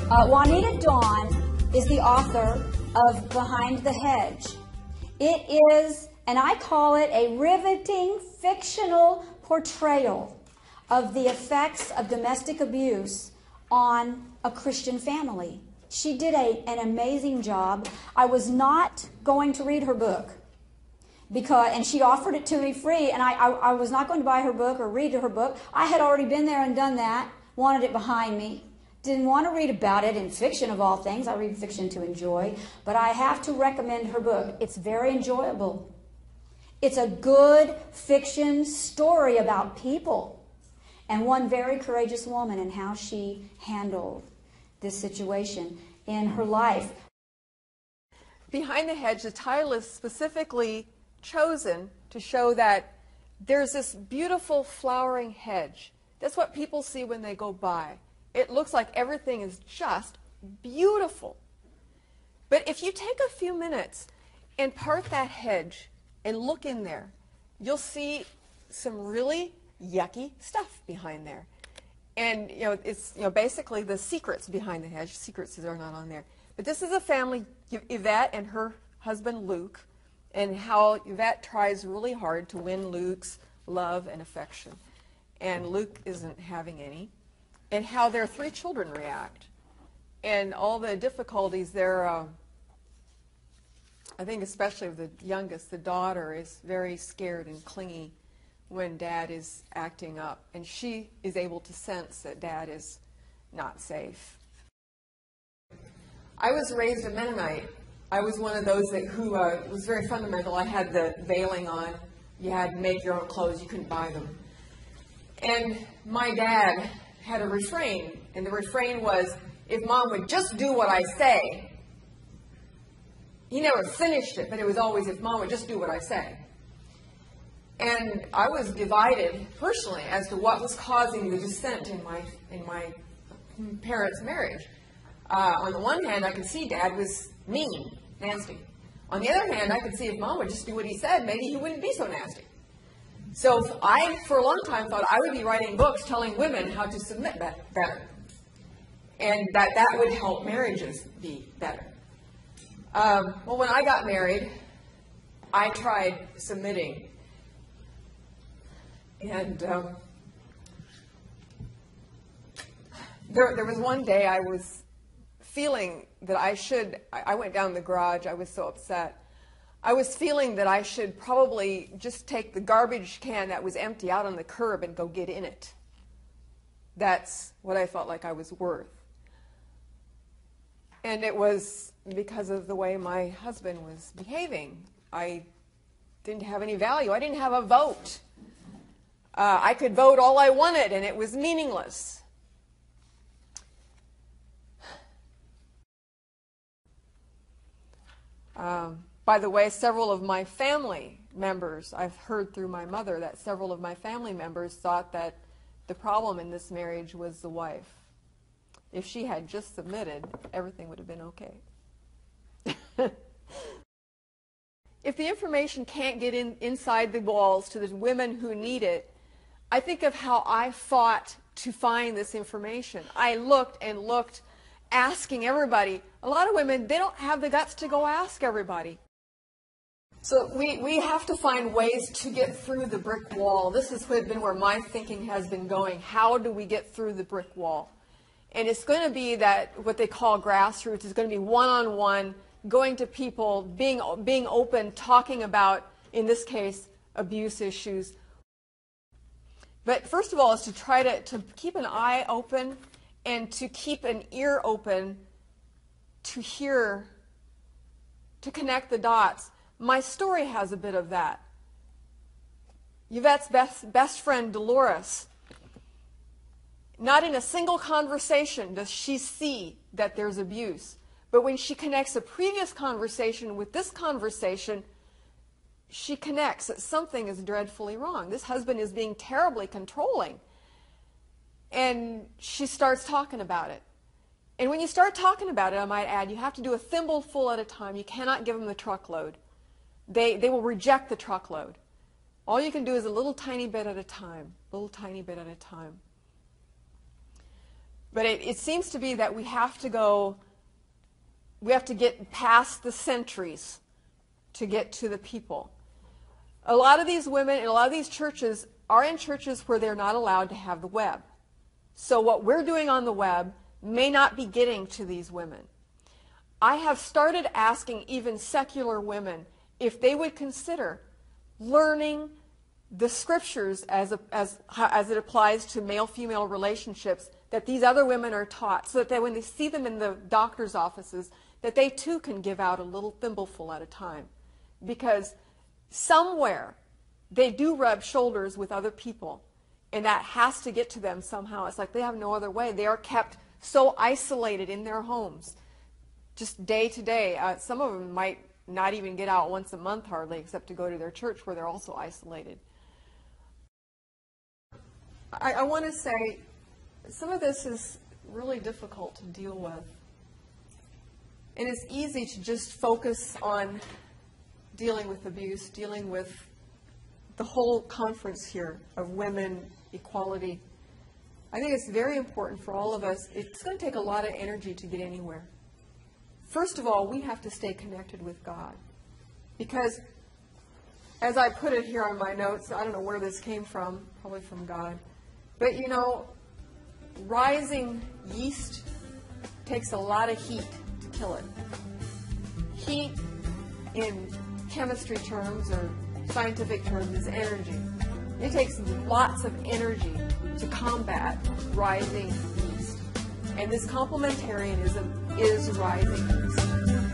Waneta Dawn is the author of Behind the Hedge. It is, and I call it, a riveting fictional portrayal of the effects of domestic abuse on a Christian family. She did an amazing job. I was not going to read her book, and she offered it to me free, and I was not going to buy her book or read her book. I had already been there and done that, wanted it behind me. Didn't want to read about it in fiction, of all things. I read fiction to enjoy, but I have to recommend her book. It's very enjoyable. It's a good fiction story about people and one very courageous woman and how she handled this situation in her life. Behind the Hedge, the title is specifically chosen to show that there's this beautiful flowering hedge. That's what people see when they go by. It looks like everything is just beautiful. But if you take a few minutes and part that hedge and look in there, you'll see some really yucky stuff behind there. And it's basically the secrets behind the hedge. Secrets are not on there. But this is a family, Yvette and her husband Luke, and how Yvette tries really hard to win Luke's love and affection. And Luke isn't having any. And how their three children react. And all the difficulties there. I think especially the youngest, the daughter, is very scared and clingy when Dad is acting up. And she is able to sense that Dad is not safe. I was raised a Mennonite. I was one of those who was very fundamental. I had the veiling on. You had to make your own clothes. You couldn't buy them. And my dad had a refrain, and the refrain was, if Mom would just do what I say. He never finished it, but it was always, if Mom would just do what I say. And I was divided personally as to what was causing the dissent in my parents' marriage. On the one hand, I could see Dad was mean, nasty. On the other hand, I could see if Mom would just do what he said, maybe he wouldn't be so nasty. So I, for a long time, thought I would be writing books telling women how to submit better. And that would help marriages be better. Well, when I got married, I tried submitting. And there was one day I was feeling that I went down the garage, I was so upset. I was feeling that I should probably just take the garbage can that was empty out on the curb and go get in it. That's what I felt like I was worth. And it was because of the way my husband was behaving. I didn't have any value. I didn't have a vote. I could vote all I wanted, and it was meaningless. By the way, several of my family members, I've heard through my mother that several of my family members thought that the problem in this marriage was the wife. If she had just submitted, everything would have been okay. If the information can't get inside the walls to the women who need it, I think of how I fought to find this information. I looked and looked, asking everybody. A lot of women, they don't have the guts to go ask everybody. So we have to find ways to get through the brick wall. This has been where my thinking has been going. How do we get through the brick wall? And it's going to be that what they call grassroots is going to be one-on-one, going to people, being open, talking about, in this case, abuse issues. But first of all is to try to keep an eye open and to keep an ear open to hear, to connect the dots. My story has a bit of that. Yvette's best friend, Dolores, not in a single conversation does she see that there's abuse. But when she connects a previous conversation with this conversation, she connects that something is dreadfully wrong. This husband is being terribly controlling. And she starts talking about it. And when you start talking about it, I might add, you have to do a thimbleful at a time. You cannot give them the truckload. They will reject the truckload. All you can do is a little tiny bit at a time, little tiny bit at a time. But it seems to be that we have to get past the centuries to get to the people. A lot of these women in a lot of these churches are in churches where they're not allowed to have the web. So what we're doing on the web may not be getting to these women. I have started asking even secular women if they would consider learning the scriptures as it applies to male-female relationships that these other women are taught, so that when they see them in the doctor's offices, that they too can give out a little thimbleful at a time. Because somewhere they do rub shoulders with other people, and that has to get to them somehow. It's like they have no other way. They are kept so isolated in their homes, just day to day. Some of them might not even get out once a month hardly, except to go to their church where they're also isolated. I want to say some of this is really difficult to deal with. And it's easy to just focus on dealing with abuse, dealing with the whole conference here of women, equality. I think it's very important for all of us. It's going to take a lot of energy to get anywhere. First of all, we have to stay connected with God. Because, as I put it here on my notes, I don't know where this came from, probably from God. But, you know, rising yeast takes a lot of heat to kill it. Heat, in chemistry terms or scientific terms, is energy. It takes lots of energy to combat rising yeast. And this complementarianism is rising yeast.